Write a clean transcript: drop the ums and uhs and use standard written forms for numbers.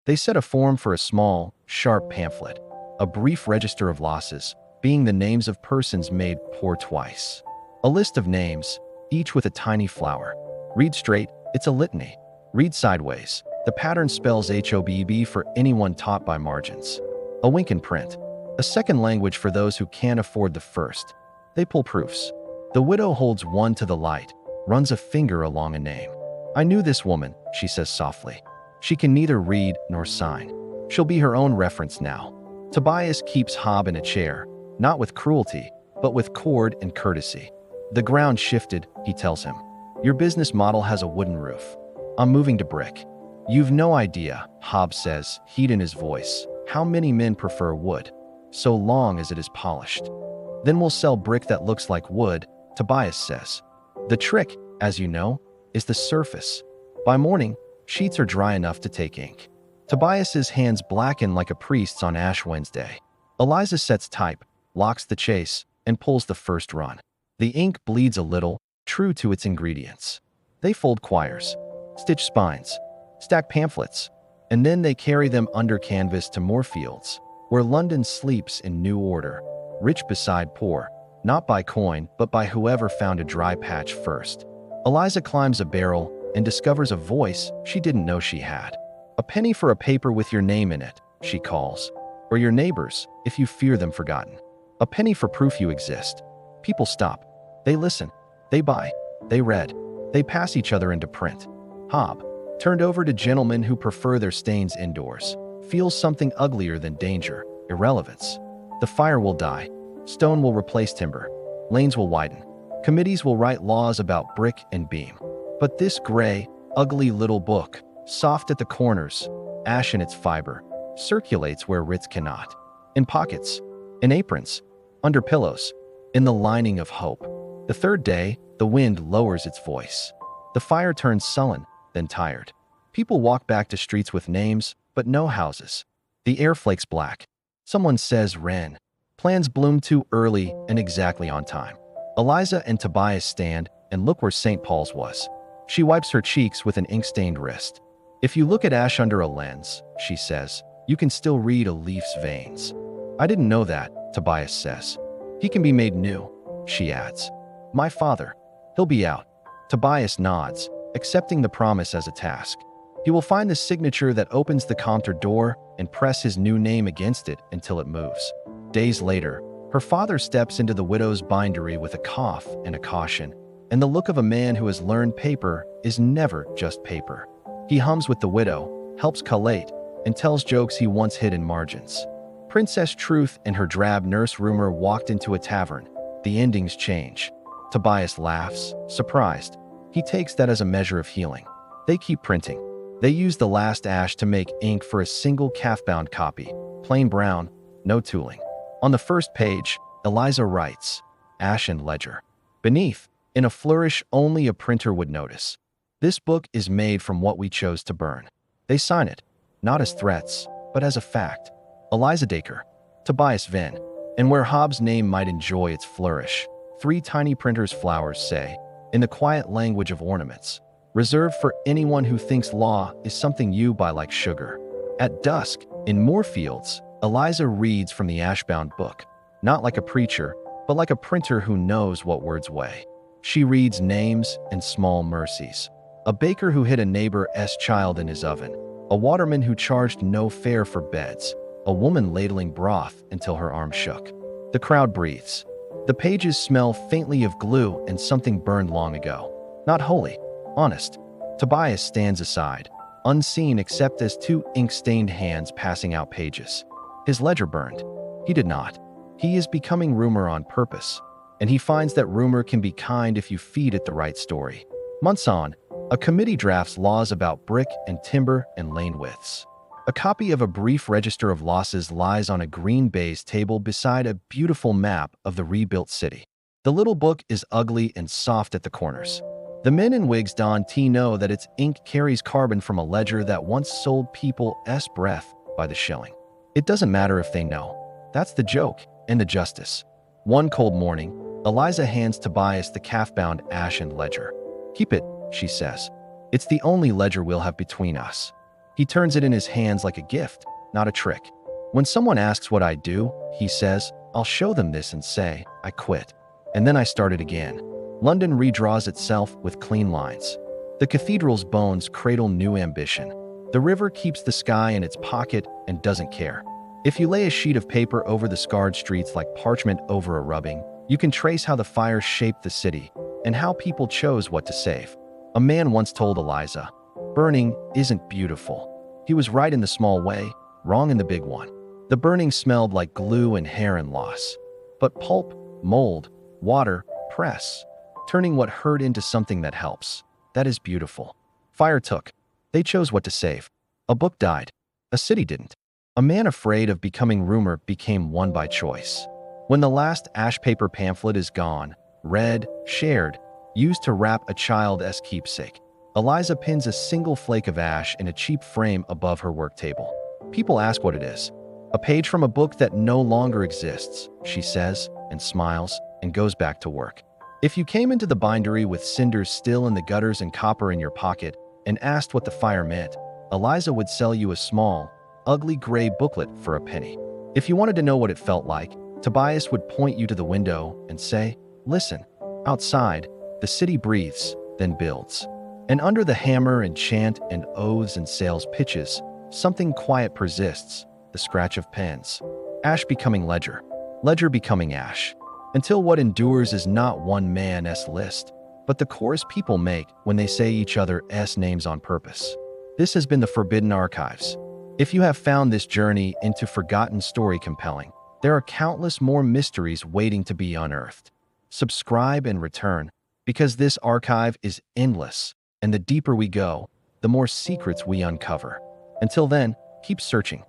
They set a form for a small, sharp pamphlet, a brief register of losses, being the names of persons made poor twice. A list of names, each with a tiny flower. Read straight, it's a litany. Read sideways, the pattern spells HOBB for anyone taught by margins. A wink in print, a second language for those who can't afford the first. They pull proofs. The widow holds one to the light, runs a finger along a name. I knew this woman, she says softly. She can neither read nor sign. She'll be her own reference now. Tobias keeps Hobb in a chair, not with cruelty, but with cord and courtesy. The ground shifted, he tells him. Your business model has a wooden roof. I'm moving to brick. You've no idea, Hobb says, heat in his voice, how many men prefer wood, so long as it is polished. Then we'll sell brick that looks like wood, Tobias says. The trick, as you know, is the surface. By morning, sheets are dry enough to take ink. Tobias's hands blacken like a priest's on Ash Wednesday. Eliza sets type, locks the chase, and pulls the first run. The ink bleeds a little, true to its ingredients. They fold quires, stitch spines, stack pamphlets, and then they carry them under canvas to Moorfields, where London sleeps in new order, rich beside poor, not by coin, but by whoever found a dry patch first. Eliza climbs a barrel and discovers a voice she didn't know she had. A penny for a paper with your name in it, she calls. Or your neighbors, if you fear them forgotten. A penny for proof you exist. People stop. They listen. They buy. They read. They pass each other into print. Hobb, turned over to gentlemen who prefer their stains indoors, feels something uglier than danger, irrelevance. The fire will die. Stone will replace timber. Lanes will widen. Committees will write laws about brick and beam. But this gray, ugly little book, soft at the corners, ash in its fiber, circulates where writs cannot. In pockets, in aprons, under pillows, in the lining of hope. The third day, the wind lowers its voice. The fire turns sullen, then tired. People walk back to streets with names, but no houses. The air flakes black. Someone says Wren. Plans bloom too early and exactly on time. Eliza and Tobias stand and look where St. Paul's was. She wipes her cheeks with an ink-stained wrist. If you look at ash under a lens, she says, you can still read a leaf's veins. I didn't know that, Tobias says. He can be made new, she adds. My father. He'll be out. Tobias nods, accepting the promise as a task. He will find the signature that opens the compter door and press his new name against it until it moves. Days later, her father steps into the widow's bindery with a cough and a caution, and the look of a man who has learned paper is never just paper. He hums with the widow, helps collate, and tells jokes he once hid in margins. Princess Truth and her drab nurse Rumor walked into a tavern. The endings change. Tobias laughs, surprised. He takes that as a measure of healing. They keep printing. They use the last ash to make ink for a single calf-bound copy, plain brown, no tooling. On the first page, Eliza writes, Ash and Ledger. Beneath, in a flourish only a printer would notice. This book is made from what we chose to burn. They sign it, not as threats, but as a fact. Eliza Dacre, Tobias Venn, and where Hobb's name might enjoy its flourish, 3 tiny printers' flowers say, in the quiet language of ornaments, reserved for anyone who thinks law is something you buy like sugar. At dusk, in Moorfields, Eliza reads from the ash-bound book, not like a preacher, but like a printer who knows what words weigh. She reads names and small mercies. A baker who hid a neighbor's child in his oven. A waterman who charged no fare for beds. A woman ladling broth until her arm shook. The crowd breathes. The pages smell faintly of glue and something burned long ago. Not holy, honest. Tobias stands aside, unseen except as 2 ink-stained hands passing out pages. His ledger burned. He did not. He is becoming Rumor on purpose, and he finds that Rumor can be kind if you feed it the right story. Months on, a committee drafts laws about brick and timber and lane widths. A copy of a brief register of losses lies on a green baize table beside a beautiful map of the rebuilt city. The little book is ugly and soft at the corners. The men in wigs don know that its ink carries carbon from a ledger that once sold people's breath by the shilling. It doesn't matter if they know. That's the joke and the justice. One cold morning, Eliza hands Tobias the calf-bound ash and ledger. Keep it, she says. It's the only ledger we'll have between us. He He turns it in his hands like a gift, not a trick. When someone asks what I do, he says, I'll show them this and say, I quit. And then I start it again. London redraws itself with clean lines. The cathedral's bones cradle new ambition. The river keeps the sky in its pocket and doesn't care. If you lay a sheet of paper over the scarred streets like parchment over a rubbing, you can trace how the fire shaped the city and how people chose what to save. A man once told Eliza, burning isn't beautiful. He was right in the small way, wrong in the big one. The burning smelled like glue and hair and loss. But pulp, mold, water, press, turning what hurt into something that helps. That is beautiful. Fire took. They chose what to save. A book died. A city didn't. A man afraid of becoming rumor became one by choice. When the last ash paper pamphlet is gone, read, shared, used to wrap a child as keepsake, Eliza pins a single flake of ash in a cheap frame above her work table. People ask what it is. A page from a book that no longer exists, she says, and smiles, and goes back to work. If you came into the bindery with cinders still in the gutters and copper in your pocket and asked what the fire meant, Eliza would sell you a small, ugly gray booklet for a penny. If you wanted to know what it felt like, Tobias would point you to the window and say, listen, outside, the city breathes, then builds. And under the hammer and chant and oaths and sales pitches, something quiet persists, the scratch of pens. Ash becoming ledger, ledger becoming ash, until what endures is not one man's list, but the chorus people make when they say each other's names on purpose. This has been the Forbidden Archives. If you have found this journey into forgotten story compelling, there are countless more mysteries waiting to be unearthed. Subscribe and return, because this archive is endless, and the deeper we go, the more secrets we uncover. Until then, keep searching.